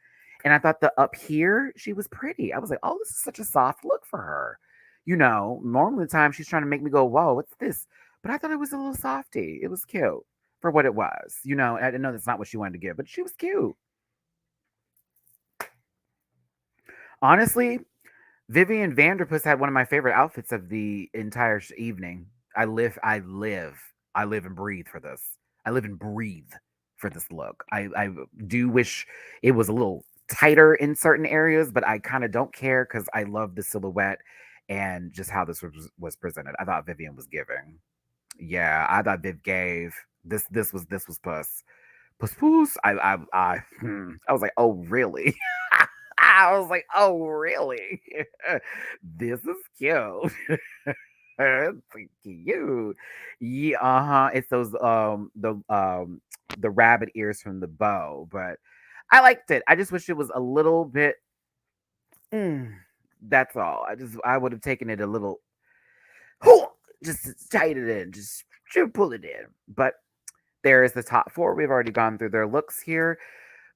[SPEAKER 2] And I thought the up here, she was pretty. I was like, oh, this is such a soft look for her. Normally the time she's trying to make me go, whoa, what's this? But I thought it was a little softy. It was cute for what it was. I know that's not what she wanted to give, but she was cute. Honestly, Vivian Vanderpuss had one of my favorite outfits of the entire evening. I live and breathe for this. I live and breathe for this look. I do wish it was a little tighter in certain areas, but I kind of don't care because I love the silhouette and just how this was presented. I thought Vivian was giving. Yeah, I thought Viv gave. This was puss. Puss puss. I was like, oh really? I was like, oh really? This is cute. It's cute. Yeah, uh-huh. It's those the rabbit ears from the bow, but I liked it. I just wish it was a little bit mm, that's all. I would have taken it a little just tight it in, just pull it in. But there is the top four. We've already gone through their looks here.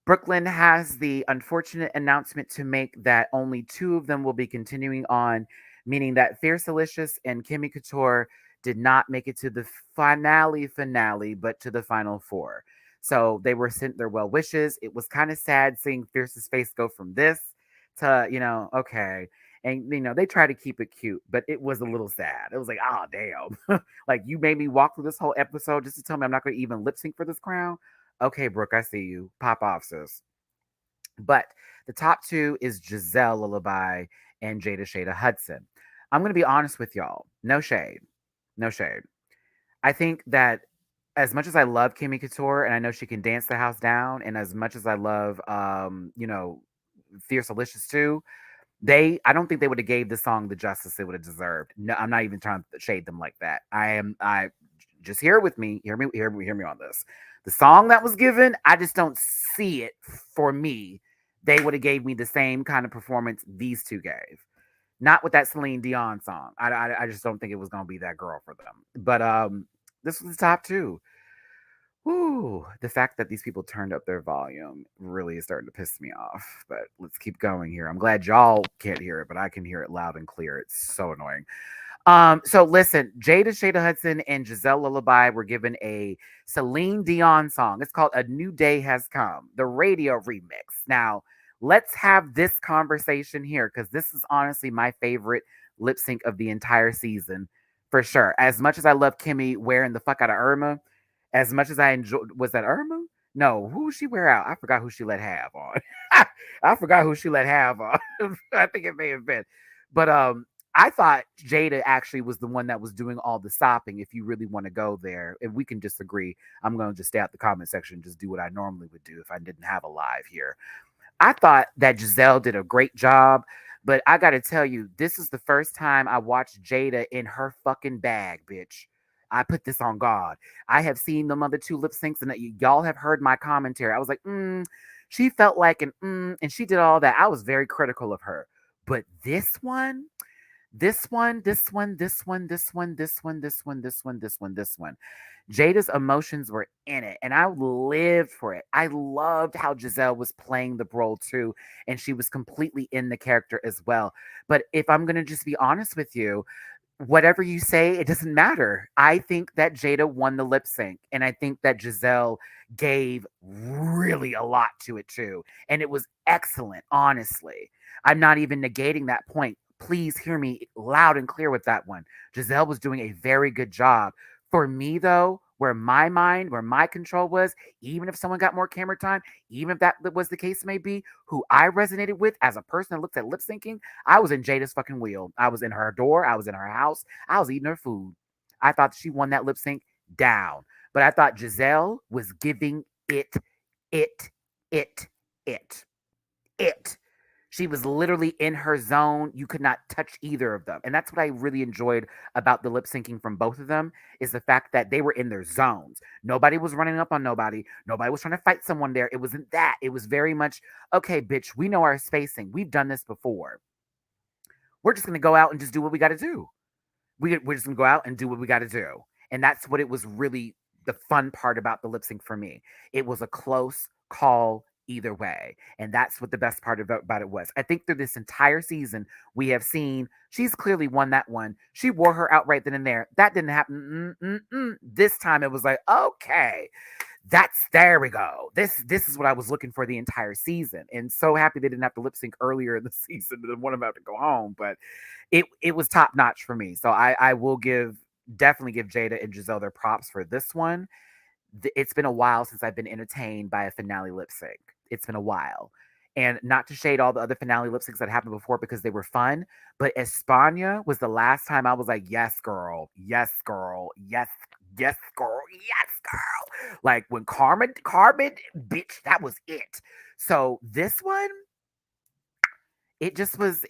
[SPEAKER 2] Brooklyn has the unfortunate announcement to make that only two of them will be continuing on, meaning that Fierce Delicious and Kimmy Couture did not make it to the finale, but to the final four. So they were sent their well wishes. It was kind of sad seeing Fierce's face go from this to, okay. And, they try to keep it cute, but it was a little sad. It was like, oh, damn. Like, you made me walk through this whole episode just to tell me I'm not going to even lip sync for this crown. Okay, Brooke, I see you. Pop off, sis. But the top two is Giselle Lullaby and Jada Shada Hudson. I'm going to be honest with y'all. No shade. No shade. I think that as much as I love Kimmy Couture and I know she can dance the house down, and as much as I love, Fierce Delicious too, I don't think they would have gave the song the justice it would have deserved. No, I'm not even trying to shade them like that. I just hear it with me. Hear me on this. The song that was given, I just don't see it for me. They would have gave me the same kind of performance these two gave. Not with that Celine Dion song. I just don't think it was gonna be that girl for them. But this was the top two. Whew, the fact that these people turned up their volume really is starting to piss me off. But let's keep going here. I'm glad y'all can't hear it, but I can hear it loud and clear. It's so annoying. So listen, Jada Shada Hudson and Giselle Lullaby were given a Celine Dion song. It's called A New Day Has Come, the radio remix. Now, let's have this conversation here because this is honestly my favorite lip sync of the entire season for sure. As much as I love Kimmy wearing the fuck out of Irma, as much as I enjoyed, was that Irma? No, who she wear out? I forgot who she let have on. I forgot who she let have on. I think it may have been, but I thought Jada actually was the one that was doing all the stopping. If you really want to go there, if we can disagree, I'm going to just stay out the comment section and just do what I normally would do if I didn't have a live here. I thought that Giselle did a great job, but I got to tell you, this is the first time I watched Jada in her fucking bag, bitch. I put this on God. I have seen them other two lip syncs, and y'all have heard my commentary. I was like, she felt like and she did all that. I was very critical of her. But this one. Jada's emotions were in it, and I lived for it. I loved how Giselle was playing the role too, and she was completely in the character as well. But if I'm gonna just be honest with you, whatever you say, it doesn't matter. I think that Jada won the lip sync, and I think that Giselle gave really a lot to it too, and it was excellent. Honestly, I'm not even negating that point. Please hear me loud and clear with that one. Giselle was doing a very good job. For me, though, where my mind, where my control was, even if someone got more camera time, even if that was the case may be, who I resonated with as a person that looked at lip syncing, I was in Jada's fucking wheel. I was in her door. I was in her house. I was eating her food. I thought she won that lip sync down. But I thought Giselle was giving it, it, it, it, it. She was literally in her zone. You could not touch either of them. And that's what I really enjoyed about the lip syncing from both of them is the fact that they were in their zones. Nobody was running up on nobody. Nobody was trying to fight someone there. It wasn't that. It was very much, okay, bitch, we know our spacing. We've done this before. We're just going to go out and just do what we got to do. We're just going to go out and do what we got to do. And that's what it was really the fun part about the lip sync for me. It was a close call either way. And that's what the best part about it was. I think through this entire season, we have seen she's clearly won that one. She wore her out right then and there. That didn't happen. This time it was like, okay, there we go. This is what I was looking for the entire season. And so happy they didn't have to lip sync earlier in the season and one of them have to go home. But it was top notch for me. So I will definitely give Jada and Giselle their props for this one. It's been a while since I've been entertained by a finale lip sync. It's been a while. And not to shade all the other finale lip syncs that happened before because they were fun, but Espana was the last time I was like, yes, girl, yes, girl, yes, yes, girl, yes, girl. Like when Carmen, bitch, that was it. So this one, it just was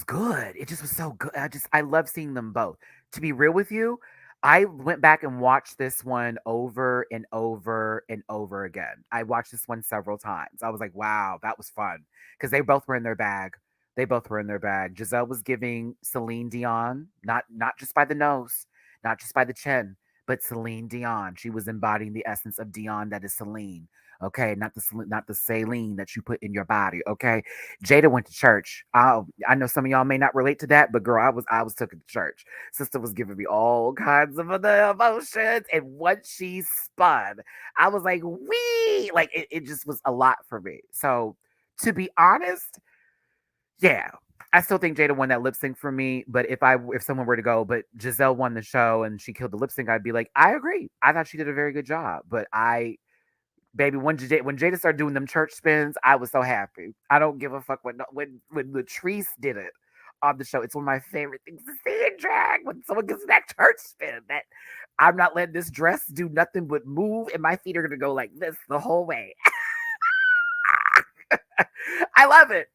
[SPEAKER 2] good. It just was so good. I love seeing them both. To be real with you, I went back and watched this one over and over and over again. I watched this one several times. I was like, wow, that was fun. Because they both were in their bag. They both were in their bag. Giselle was giving Celine Dion, not just by the nose, not just by the chin, but Celine Dion. She was embodying the essence of Dion that is Celine. Okay, not the saline that you put in your body. Okay, Jada went to church. I know some of y'all may not relate to that, but girl, I was taken to church. Sister was giving me all kinds of other emotions, and once she spun, I was like, "Wee!" Like it just was a lot for me. So, to be honest, yeah, I still think Jada won that lip sync for me. But if someone were to go, but Giselle won the show and she killed the lip sync, I'd be like, I agree. I thought she did a very good job, but baby, when Jada started doing them church spins, I was so happy. I don't give a fuck when Latrice did it on the show. It's one of my favorite things to see in drag when someone gives that church spin. That I'm not letting this dress do nothing but move, and my feet are gonna go like this the whole way. I love it.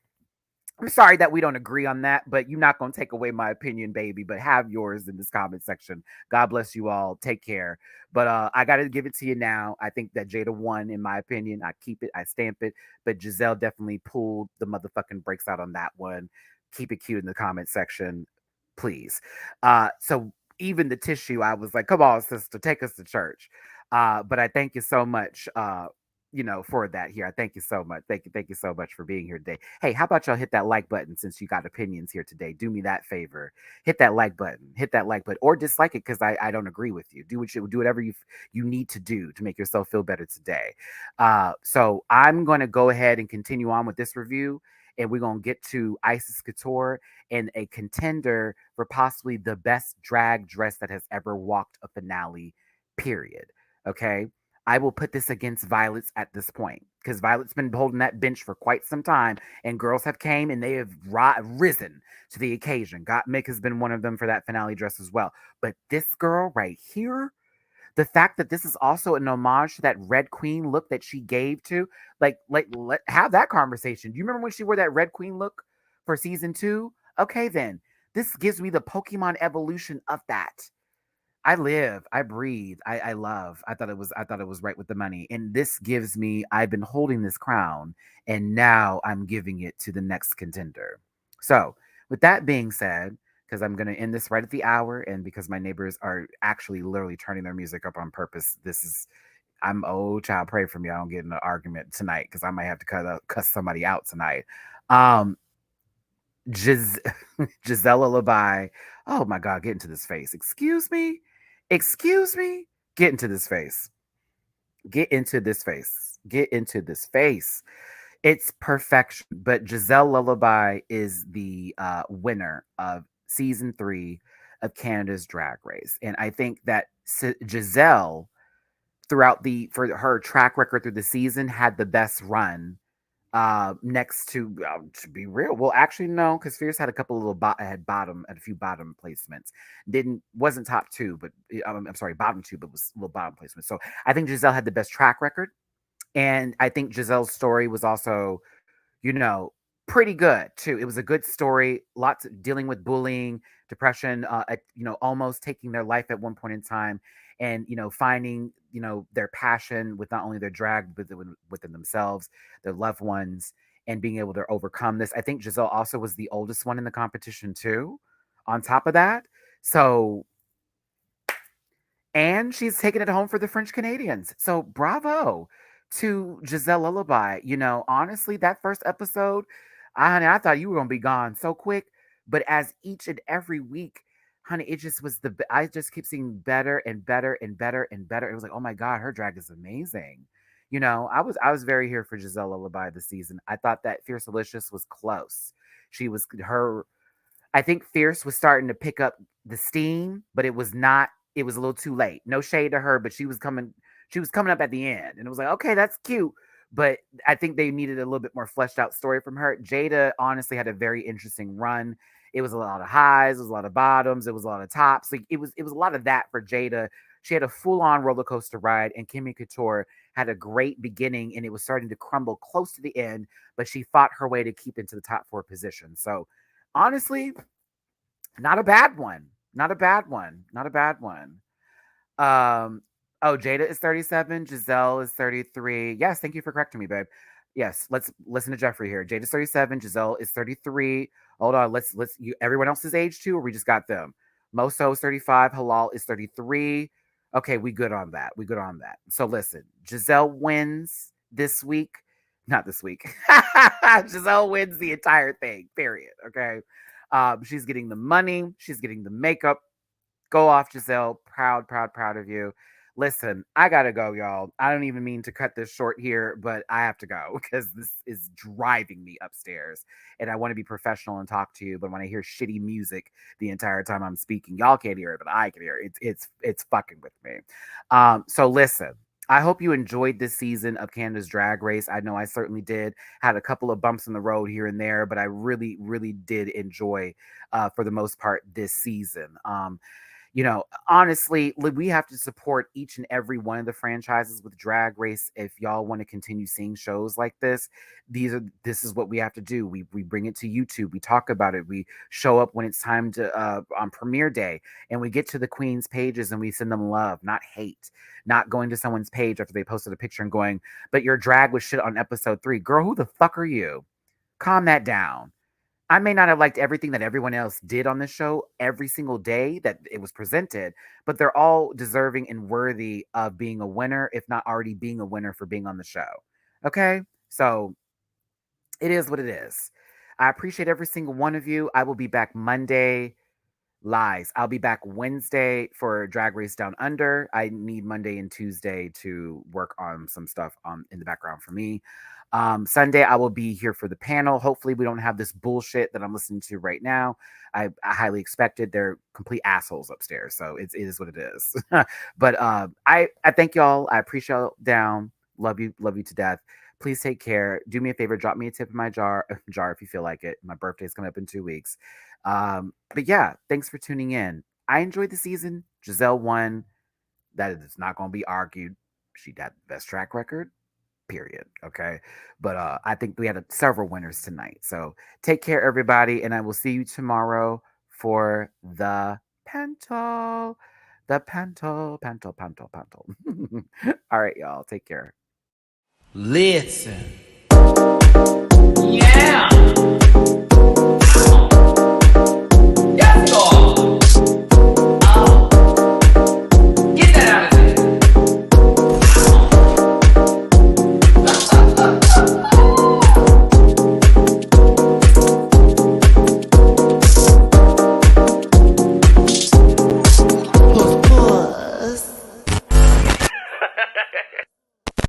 [SPEAKER 2] I'm sorry that we don't agree on that, but you're not going to take away my opinion, baby. But have yours in this comment section. God bless you all. Take care. But I got to give it to you now. I think that Jada won, in my opinion. I keep it, I stamp it. But Giselle definitely pulled the motherfucking brakes out on that one. Keep it cute in the comment section, please. So even the tissue, I was like, come on, sister, take us to church. But I thank you so much. For that here. I thank you so much. Thank you so much for being here today. Hey, how about y'all hit that like button since you got opinions here today? Do me that favor. Hit that like button. Hit that like button or dislike it because I don't agree with you. Do whatever you need to do to make yourself feel better today. So I'm going to go ahead and continue on with this review. And we're going to get to Isis Couture and a contender for possibly the best drag dress that has ever walked a finale, period. Okay. I will put this against Violet's at this point because Violet's been holding that bench for quite some time, and girls have came and they have risen to the occasion. Gottmik has been one of them for that finale dress as well. But this girl right here, the fact that this is also an homage to that Red Queen look that she gave to, let have that conversation. Do you remember when she wore that Red Queen look for season 2? Okay, then this gives me the Pokemon evolution of that. I live, I breathe, I love. I thought it was right with the money. And this gives me, I've been holding this crown and now I'm giving it to the next contender. So, with that being said, because I'm going to end this right at the hour and because my neighbors are actually literally turning their music up on purpose, I'm child, pray for me. I don't get in an argument tonight because I might have to cuss somebody out tonight. Um, Gis- Gisela Labai. Oh my God, get into this face. Excuse me? Excuse me? Get into this face. Get into this face. Get into this face. It's perfection. But Giselle Lullaby is the winner of season 3 of Canada's Drag Race. And I think that Giselle, throughout for her track record through the season, had the best run. Next to be real, well, actually no, because Fierce had a couple of little had a few bottom placements. Wasn't top two, but I'm sorry, bottom two, but was little bottom placements. So I think Giselle had the best track record, and I think Giselle's story was also, you know, pretty good too. It was a good story. Lots of dealing with bullying, depression, almost taking their life at one point in time, and finding their passion with not only their drag but within themselves, their loved ones, and being able to overcome this. I think Giselle also was the oldest one in the competition too. On top of that, so and she's taking it home for the French Canadians. So bravo to Giselle Lullaby. Honestly, that first episode, honey, I thought you were gonna be gone so quick. But as each and every week, honey, it just was I just keep seeing better and better and better and better. It was like, oh my God, her drag is amazing. I was very here for Giselle Lullaby this season. I thought that Fierce Delicious was close. She was her I think Fierce was starting to pick up the steam, but it was not. It was a little too late. No shade to her, but she was coming. She was coming up at the end, and it was like, okay, that's cute. But I think they needed a little bit more fleshed out story from her. Jada honestly had a very interesting run. It was a lot of highs, it was a lot of bottoms, it was a lot of tops. Like it was a lot of that for Jada. She had a full on roller coaster ride, and Kimmy Couture had a great beginning, and it was starting to crumble close to the end. But she fought her way to keep into the top 4 position. So honestly, not a bad one. Not a bad one. Not a bad one. Um, oh, Jada is 37. Giselle is 33. Yes, thank you for correcting me, babe. Yes, let's listen to Jeffrey here. Jada's 37. Giselle is 33. Hold on. Everyone else's age too, or we just got them? Moso is 35. Halal is 33. Okay, we good on that. We good on that. So listen, Giselle wins this week. Not this week. Giselle wins the entire thing, period. Okay. She's getting the money, she's getting the makeup. Go off, Giselle. Proud, proud, proud of you. Listen, I gotta go, y'all. I don't even mean to cut this short here, but I have to go because this is driving me upstairs. And I want to be professional and talk to you, but when I hear shitty music the entire time I'm speaking, y'all can't hear it, but I can hear it. It's fucking with me. So listen. I hope you enjoyed this season of Canada's Drag Race. I know I certainly did. Had a couple of bumps in the road here and there, but I really, really did enjoy, for the most part, this season. Honestly, we have to support each and every one of the franchises with Drag Race. If y'all want to continue seeing shows like this is what we have to do. We bring it to YouTube, we talk about it, we show up when it's time to on premiere day, and we get to the queen's pages and we send them love, not hate. Not going to someone's page after they posted a picture and going, but your drag was shit on episode 3. Girl, who the fuck are you? Calm that down. I may not have liked everything that everyone else did on the show every single day that it was presented, but they're all deserving and worthy of being a winner, if not already being a winner for being on the show. Okay? So it is what it is. I appreciate every single one of you. I will be back Monday. Lies. I'll be back Wednesday for Drag Race Down Under. I need Monday and Tuesday to work on some stuff in the background for me. Sunday, I will be here for the panel. Hopefully, we don't have this bullshit that I'm listening to right now. I highly expected. They're complete assholes upstairs, so it is what it is. But I thank y'all. I appreciate y'all down. Love you to death. Please take care. Do me a favor. Drop me a tip in my jar if you feel like it. My birthday's coming up in 2 weeks. But yeah, thanks for tuning in. I enjoyed the season. Giselle won. That is not going to be argued. She got the best track record, period. Okay. But I think we had several winners tonight. So take care, everybody. And I will see you tomorrow for the Panto. The Panto. All right, y'all. Take care.
[SPEAKER 1] Listen.